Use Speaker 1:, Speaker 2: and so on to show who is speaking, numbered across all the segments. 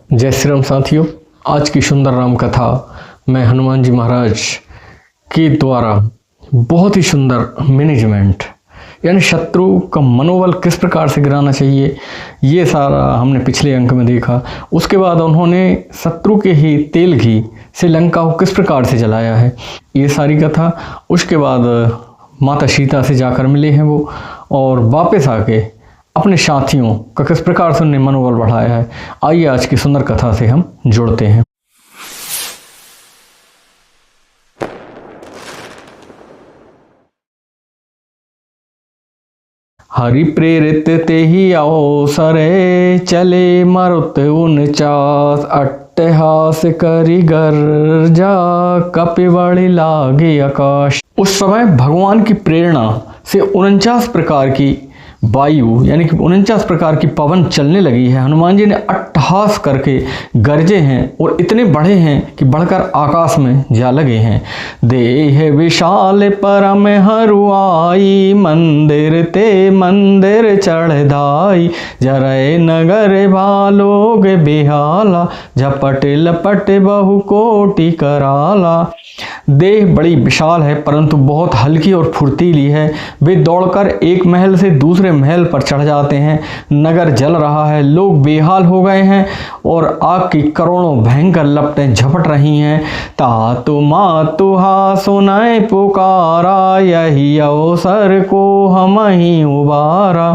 Speaker 1: जय श्री राम साथियों। आज की सुंदर राम कथा मैं हनुमान जी महाराज के द्वारा बहुत ही सुंदर मैनेजमेंट यानी शत्रु का मनोबल किस प्रकार से गिराना चाहिए, ये सारा हमने पिछले अंक में देखा। उसके बाद उन्होंने शत्रु के ही तेल घी से लंका को किस प्रकार से जलाया है, ये सारी कथा। उसके बाद माता सीता से जाकर मिले हैं वो, और वापस आके अपने साथियों का किस प्रकार से उन्हें मनोबल बढ़ाया है। आइए आज की सुंदर कथा से हम जुड़ते हैं। हरि प्रेरित ते ही अवसरे चले मरुत 49 अट्टहास करी गर्जा कपिबढ़ि लागे आकाश। उस समय भगवान की प्रेरणा से 49 प्रकार की वायु यानी कि 49 प्रकार की पवन चलने लगी है। हनुमान जी ने अट्टहास करके गरजे हैं और इतने बड़े हैं कि बढ़कर आकाश में जा लगे हैं। देह विशाल परम हरुआई मंदिर ते मंदिर चढ़धाई जरय नगर भालोग बेहाला झपट लपट बहु कोटि कराला। देह बड़ी विशाल है परंतु बहुत हल्की और फुर्तीली है। वे दौड़कर एक महल से दूसरे महल पर चढ़ जाते हैं। नगर जल रहा है, लोग बेहाल हो गए हैं और आग की करोड़ों भयंकर लपटें झपट रही हैं। तातु मातु हा सुनाए पुकारा यही अवसर को हम ही उबारा।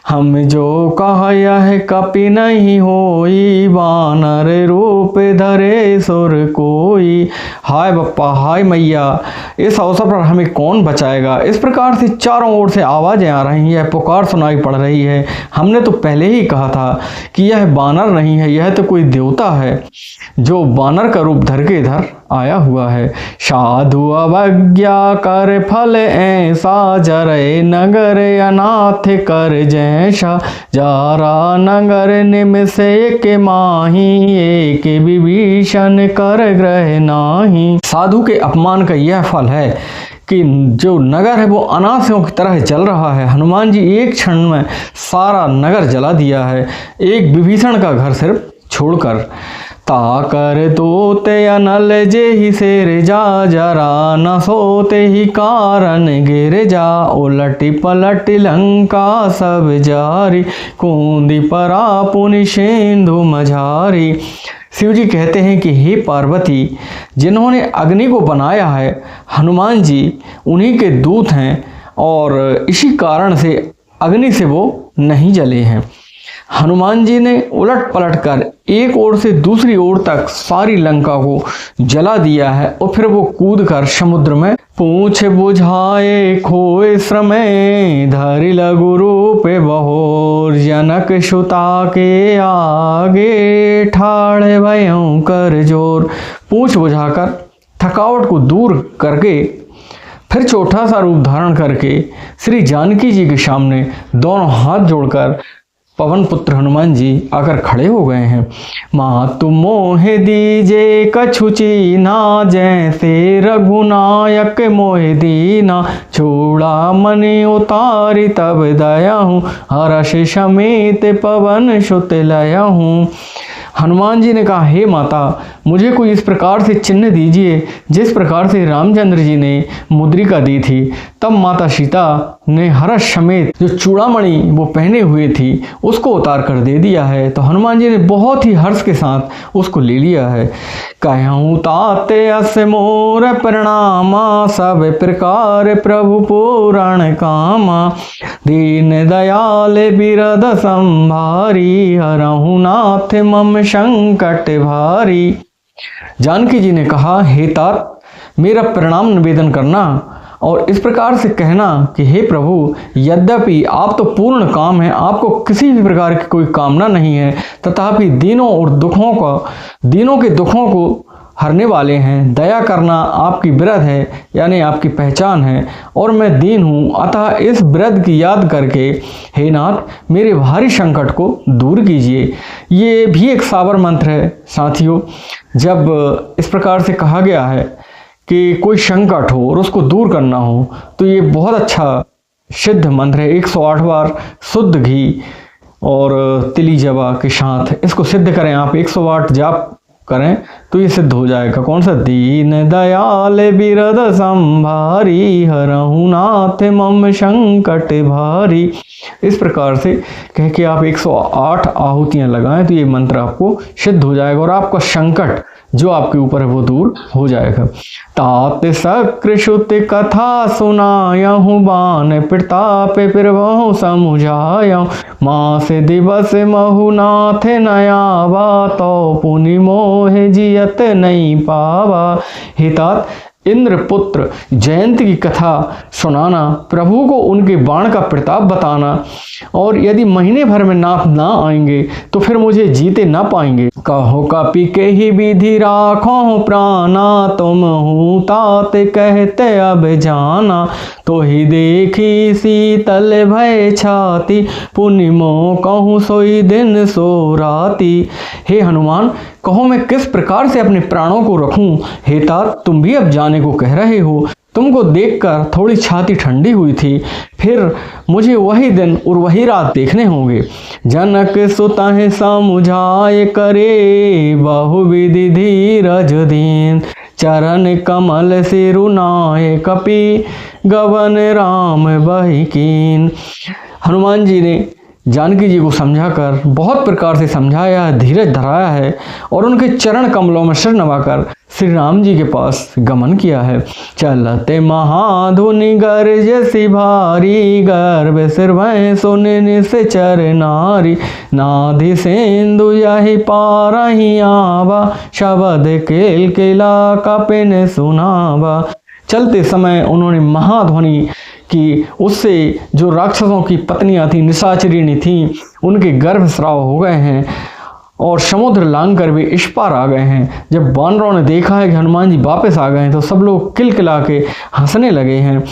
Speaker 1: हम जो कहा यह कपि नहीं होई बानर रूप धरे सुर कोई। हाय बप्पा हाय मैया, इस अवसर पर हमें कौन बचाएगा। इस प्रकार से चारों ओर से आवाज़ें आ रही हैं, पुकार सुनाई पड़ रही है। हमने तो पहले ही कहा था कि यह बानर नहीं है, यह तो कोई देवता है जो बानर का रूप धर के इधर आया हुआ है। साधु अवज्ञा कर फल ऐसा जरे नगर अनाथ कर जैसा जारा नगर निमसे के माही एक विभीषण कर ग्रह नाही। साधु के अपमान का यह फल है कि जो नगर है वो अनाथों की तरह जल रहा है। हनुमान जी एक क्षण में सारा नगर जला दिया है, एक विभीषण का घर सिर्फ छोड़कर। ताकर तोते अनल जे ही शेर जा जरा न सोते ही कारण गिर जा। उलटी पलटी लंका सब जारी कूंदी परा पुनि सिंधु मझारी। शिव जी कहते हैं कि हे पार्वती, जिन्होंने अग्नि को बनाया है हनुमान जी उन्हीं के दूत हैं और इसी कारण से अग्नि से वो नहीं जले हैं। हनुमान जी ने उलट पलट कर एक ओर से दूसरी ओर तक सारी लंका को जला दिया है और फिर वो कूद कर समुद्र में पूछ बुझाए खोए श्रमे धरि लघु रूप बहोर जनक सुता के आगे ठाड़ भयं कर जोर। पूछ बुझाकर थकावट को दूर करके फिर चौथा सा रूप धारण करके श्री जानकी जी के सामने दोनों हाथ जोड़कर पवन पुत्र हनुमान जी आकर खड़े हो गए हैं। मातु मोहे दीजे कछु चीना जैसे रघुनायक मोहे दीना। छोड़ा मनि उतारी तब दया हूँ हर्ष समेत पवन सुत लया हूँ। हनुमान जी ने कहा, हे माता, मुझे कोई इस प्रकार से चिन्ह दीजिए जिस प्रकार से रामचंद्र जी ने मुद्रिका दी थी। तब माता सीता ने हर्ष समेत जो चूड़ामणि वो पहने हुए थी उसको उतार कर दे दिया है। तो हनुमान जी ने बहुत ही हर्ष के साथ उसको ले लिया है। कहूँ ताते अस मोर प्रणामा सब प्रकार प्रभु पुराण कामा। दीन दयाल बिरद संभारी हरहु नाथ मम संकट भारी। जानकी जी ने कहा, हे तात, मेरा प्रणाम निवेदन करना और इस प्रकार से कहना कि हे प्रभु, यद्यपि आप तो पूर्ण काम हैं, आपको किसी भी प्रकार की कोई कामना नहीं है, तथापि दीनों के दुखों को हरने वाले हैं। दया करना आपकी व्रत है यानी आपकी पहचान है और मैं दीन हूँ, अतः इस व्रत की याद करके हे नाथ मेरे भारी संकट को दूर कीजिए। ये भी एक साबर मंत्र है साथियों। जब इस प्रकार से कहा गया है कि कोई संकट हो और उसको दूर करना हो तो ये बहुत अच्छा सिद्ध मंत्र है। 108 बार शुद्ध घी और तिली जवा के साथ इसको सिद्ध करें। आप 108 जाप करें तो ये सिद्ध हो जाएगा। कौन सा? दीन दयाल बिरद संभारी हरहु नाथ मम संकट भारी। इस प्रकार से कह के आप 108 आहुतियां लगाएं तो ये मंत्र आपको सिद्ध हो जाएगा और आपका संकट जो आपके ऊपर है वो दूर हो जाएगा। तात शक्र श्रुत कथा सुनायहु बान प्रताप प्रभु समुझायहु मास दिवस महु नाथ नयावा तो पुनि मोह जियत नहीं पावा। हे तात, इंद्रपुत्र जयंत की कथा सुनाना, प्रभु को उनके बाण का प्रताप बताना, और यदि महीने भर में नाथ ना आएंगे तो फिर मुझे जीते ना पाएंगे। कहो कपि के ही विधि राखो प्राणा तुम हूँ तात कहते अब जाना। तो ही देखी शीतल भय छाती पुनि मोह कहूँ सोई दिन सो राती। हे हनुमान, कहो मैं किस प्रकार से अपने प्राणों को रखूं। हे तात, तुम भी अब जाने को कह रहे हो। तुमको देखकर थोड़ी छाती ठंडी हुई थी, फिर मुझे वही दिन और वही रात देखने होंगे। जनक सुतहि समुझाए करे बहुविधि धीरज दीन चरण कमल सिरुनाए कपि गवन राम बहि कीन। हनुमान जी ने जानकी जी को समझाकर बहुत प्रकार से समझाया, धीरज धराया है और उनके चरण कमलों में सिर नवाकर श्री राम जी के पास गमन किया है। चलते महाधुनि गर्ज सी भारी गर्भ सिरवै सुन से चर नारी नाधि सेंदु यही पारही आवा शबद केल केला कपिन सुनावा। चलते समय उन्होंने महाध्वनि कि उससे जो राक्षसों की पत्नियां थी, निशाचरिणी थीं, उनके गर्भस्राव हो गए हैं और समुद्र लांग कर भी इस पार आ गए हैं। जब वानरों ने देखा है कि हनुमान जी वापस आ गए हैं तो सब लोग किलकिला के हंसने लगे हैं।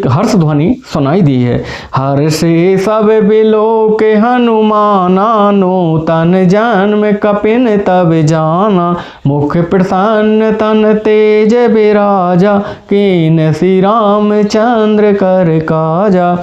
Speaker 1: हर्ष ध्वनि सुनाई दी है। हर से सब बिलो के हनुमाना नूतन जन्म कपिन तब जाना मुख प्रसन्न तन तेज बिराजा कीन श्री रामचंद्र कर काजा।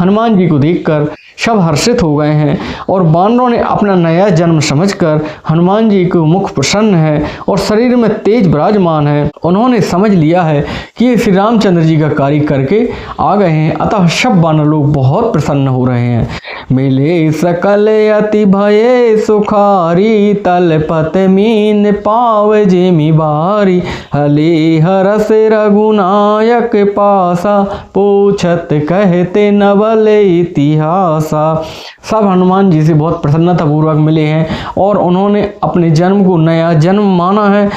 Speaker 1: हनुमान जी को देखकर सब हर्षित हो गए हैं और वानरों ने अपना नया जन्म समझकर हनुमान जी को मुख प्रसन्न है और शरीर में तेज विराजमान है। उन्होंने समझ लिया है कि ये श्री रामचंद्र जी का कार्य करके आ गए हैं, अतः सब वानर लोग बहुत प्रसन्न हो रहे हैं। मिले सकल अति भये सुखारी तलपत मीन पाव जेमी बारी हले हरस रघुनायक पासा पूछत कहते नवल इतिहासा। सब हनुमान जी से बहुत प्रसन्नता पूर्वक मिले हैं और उन्होंने अपने जन्म को नया जन्म माना है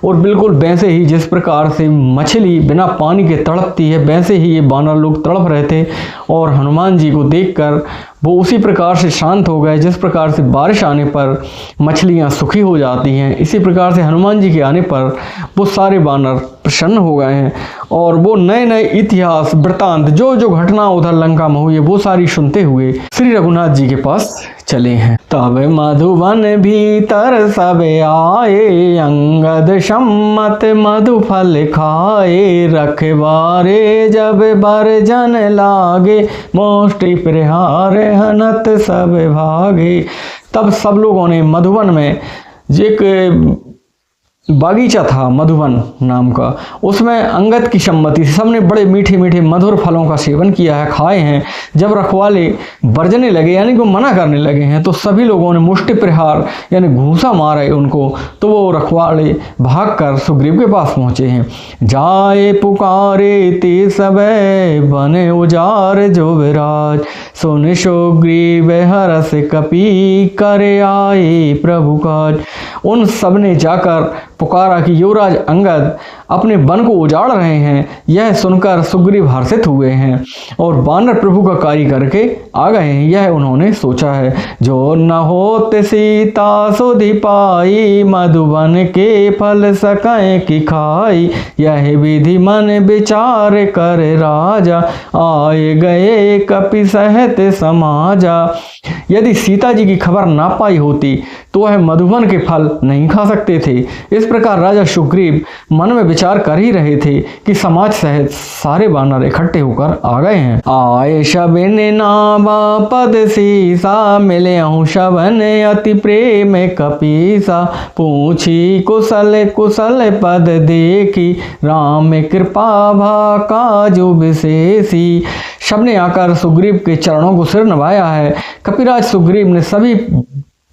Speaker 1: और बिल्कुल वैसे ही जिस प्रकार से मछली बिना पानी के तड़पती है वैसे ही ये वानर लोग तड़प रहे थे और हनुमान जी को देखकर वो उसी प्रकार से शांत हो गए जिस प्रकार से बारिश आने पर मछलियां सुखी हो जाती हैं। इसी प्रकार से हनुमान जी के आने पर वो सारे वानर प्रसन्न हो गए हैं और वो नए नए इतिहास वृतांत जो जो घटना उधर लंका में हुई है वो सारी सुनते हुए श्री रघुनाथ जी के पास चले हैं। तब मधुवन भीतर सब आए अंगद सम्मत मधु फल खाए रखवारे जब बरजन लागे मोष्टि प्रहार हनत सब भागे। तब सब लोगों ने मधुवन में एक बागीचा था मधुवन नाम का, उसमें अंगद की सम्मति से सबने बड़े मीठे मीठे मधुर फलों का सेवन किया है, खाए हैं। जब रखवाले बरजने लगे यानी कि मना करने लगे हैं तो सभी लोगों ने मुष्टि प्रहार यानी घूंसा मारा है उनको, तो वो रखवाले भागकर सुग्रीव के पास पहुंचे हैं। जाए पुकारे ते सब बने उजार जो विराज सुन सुग्रीव हरस कपि करे आए प्रभु काज। उन सब ने जाकर पुकारा कि युवराज अंगद अपने वन को उजाड़ रहे हैं। यह सुनकर सुग्रीव हर्षित हुए हैं और वानर प्रभु का कार्य करके आ गए हैं, यह उन्होंने सोचा है। जो न होत सीता सुधि पाई मधुवन के फल सकै की खाई यह विधि मन विचार कर राजा आए गए कपि सहत समाजा। यदि सीता जी की खबर ना पाई होती तो वह मधुवन के फल नहीं खा सकते थे। इस प्रकार राजा सुग्रीव मन में विचार कर ही रहे थे कि समाज सहित सारे बानर इकट्ठे होकर आ गए हैं। आए शबिन नाबा पद सीसा, मिले हूँ शबन अति प्रेम कपीसा, पूछी कुशल कुशल पद देखी, राम कृपा भा काजु विशेषी। सबने आकर सुग्रीव के चरणों को सिर नवाया है। कपिराज सुग्रीव ने सभी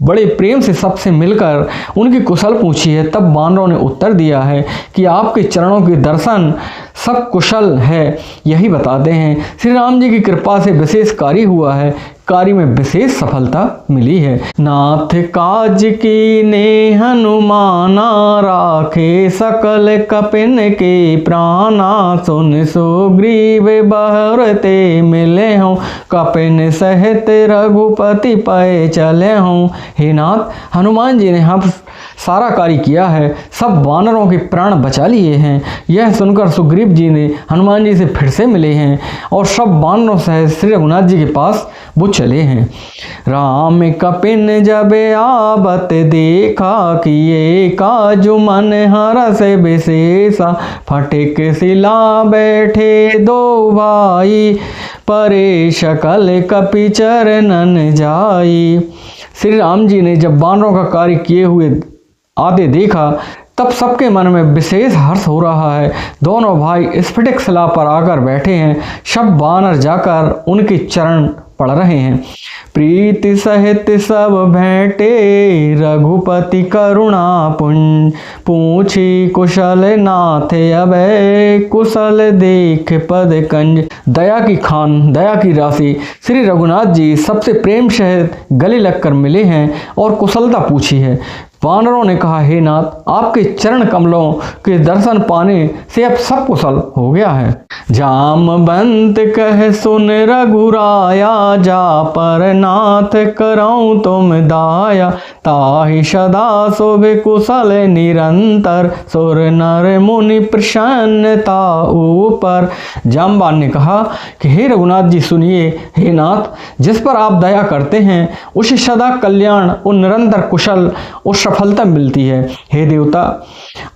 Speaker 1: बड़े प्रेम से सबसे मिलकर उनकी कुशल पूछी है। तब बानरों ने उत्तर दिया है कि आपके चरणों के दर्शन सब कुशल है, यही बताते हैं। श्री राम जी की कृपा से विशेष कार्य हुआ है, कार्य में विशेष सफलता मिली है। नाथ काज की ने हनुमाना, राखे सकल कपिन के प्राणा, सुन सुग्रीव बहरते मिले हूँ, कपिन सहित रघुपति पय चले हूँ। हे नाथ, हनुमान जी ने हम सारा कार्य किया है, सब वानरों के प्राण बचा लिए हैं। यह सुनकर सुग्रीव जी ने हनुमान जी से फिर से मिले हैं और सब वानरों सहित श्री रघुनाथ जी के पास वो चले हैं। राम कपिन जब आबत देखा, किए काजु मन हरस विशेषा, फटिक सिला बैठे दो भाई, परे शकल कपि चरणन जाई। श्री राम जी ने जब वानरों का कार्य किए हुए आते देखा, तब सबके मन में विशेष हर्ष हो रहा है। दोनों भाई स्फटिक शिला पर आकर बैठे हैं। सब वानर जाकर उनके चरण पड़ रहे हैं। प्रीति सहित सब भेंटे, रघुपति करुणा पुंज, पूछी कुशल नाथ अभय, कुशल देख पद कंज। दया की खान, दया की राशि श्री रघुनाथ जी सबसे प्रेम सहित गले लगकर मिले हैं और कुशलता पूछी है। वानरों ने कहा, हे नाथ, आपके चरण कमलों के दर्शन पाने से अब सब कुशल हो गया है। जामवंत कह सुन रघुराया, जा पर नाथ करऊं तुम दाया, ताहि सदा शोभे कुशल निरंतर, सुर नर मुनि प्रसन्नता ऊपर। जामवान ने कहा कि हे रघुनाथ जी सुनिए, हे नाथ, जिस पर आप दया करते हैं उसे सदा कल्याण और निरंतर कुशल और सफलता मिलती है। हे देवता,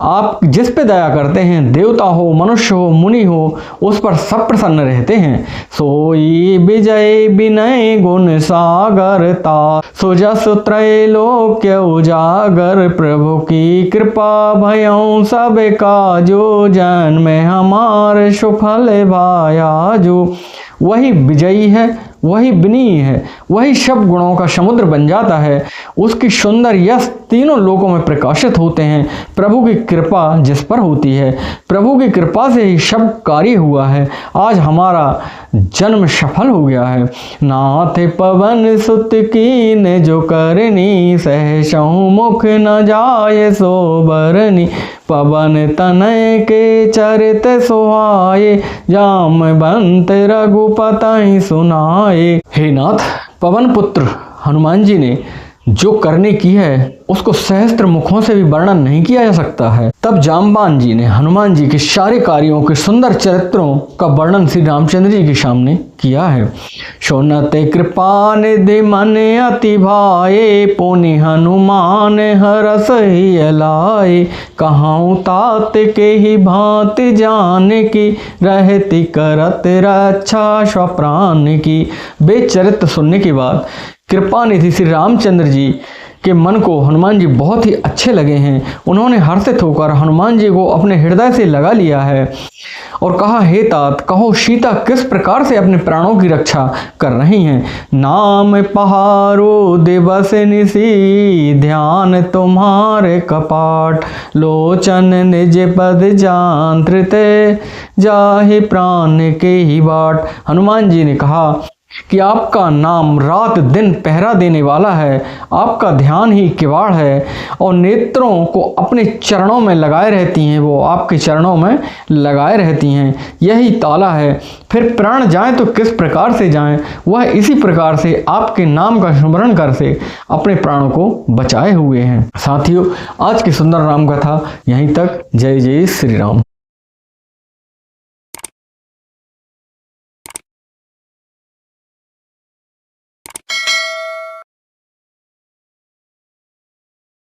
Speaker 1: आप जिस पे दया करते हैं, देवता हो, मनुष्य हो, मुनि हो, उस पर सब प्रसन्न रहते हैं। सोई विजय विनय गुण सागर, ता सुजस त्रैलोक्य उजागर, प्रभु की कृपा भयं सब काजो, जन्म हमार सुफल भाया जो। वही विजयी है, वही विनीय है, वही सब गुणों का समुद्र बन जाता है। उसकी सुंदर यश तीनों लोकों में प्रकाशित होते हैं। प्रभु की कृपा जिस पर होती है, प्रभु की कृपा से ही सब कार्य हुआ है। आज हमारा जन्म सफल हो गया है। नाथ पवन सुत कीन जो करनी, सहसहु मुख न जाय सो बरनी, पवन तनय के चरित सुहाए, जामवंत रघुपति सुनाए। हे नाथ, पवन पुत्र हनुमान जी ने जो करने की है उसको सहस्त्र मुखों से भी वर्णन नहीं किया जा सकता है। तब जामवान जी ने हनुमान जी के सारे कार्यों के सुंदर चरित्रों का वर्णन श्री रामचंद्र जी के सामने किया है। सोनते कृपा निधि मन अति भाए, पुनि हनुमान हरस ही लाए, कहाऊं तात के ही भांति जान की, रहती करत रक्षा स्वप्राण की। वे चरित्र सुनने के बाद कृपा निधि श्री रामचंद्र जी के मन को हनुमान जी बहुत ही अच्छे लगे हैं। उन्होंने हर्षित होकर हनुमान जी को अपने हृदय से लगा लिया है और कहा, हे तात, कहो सीता किस प्रकार से अपने प्राणों की रक्षा कर रही हैं। नाम पहारो दिवस निसी, ध्यान तुम्हारे कपाट, लोचन निज पद जानते, जाहि प्राण के ही बाट। हनुमान जी ने कहा कि आपका नाम रात दिन पहरा देने वाला है, आपका ध्यान ही किवाड़ है और नेत्रों को अपने चरणों में लगाए रहती हैं, वो आपके चरणों में लगाए रहती हैं, यही ताला है। फिर प्राण जाएं तो किस प्रकार से जाएं, वह इसी प्रकार से आपके नाम का स्मरण कर से अपने प्राणों को बचाए हुए हैं। साथियों, आज की सुंदर राम कथा यहीं तक। जय जय श्री राम।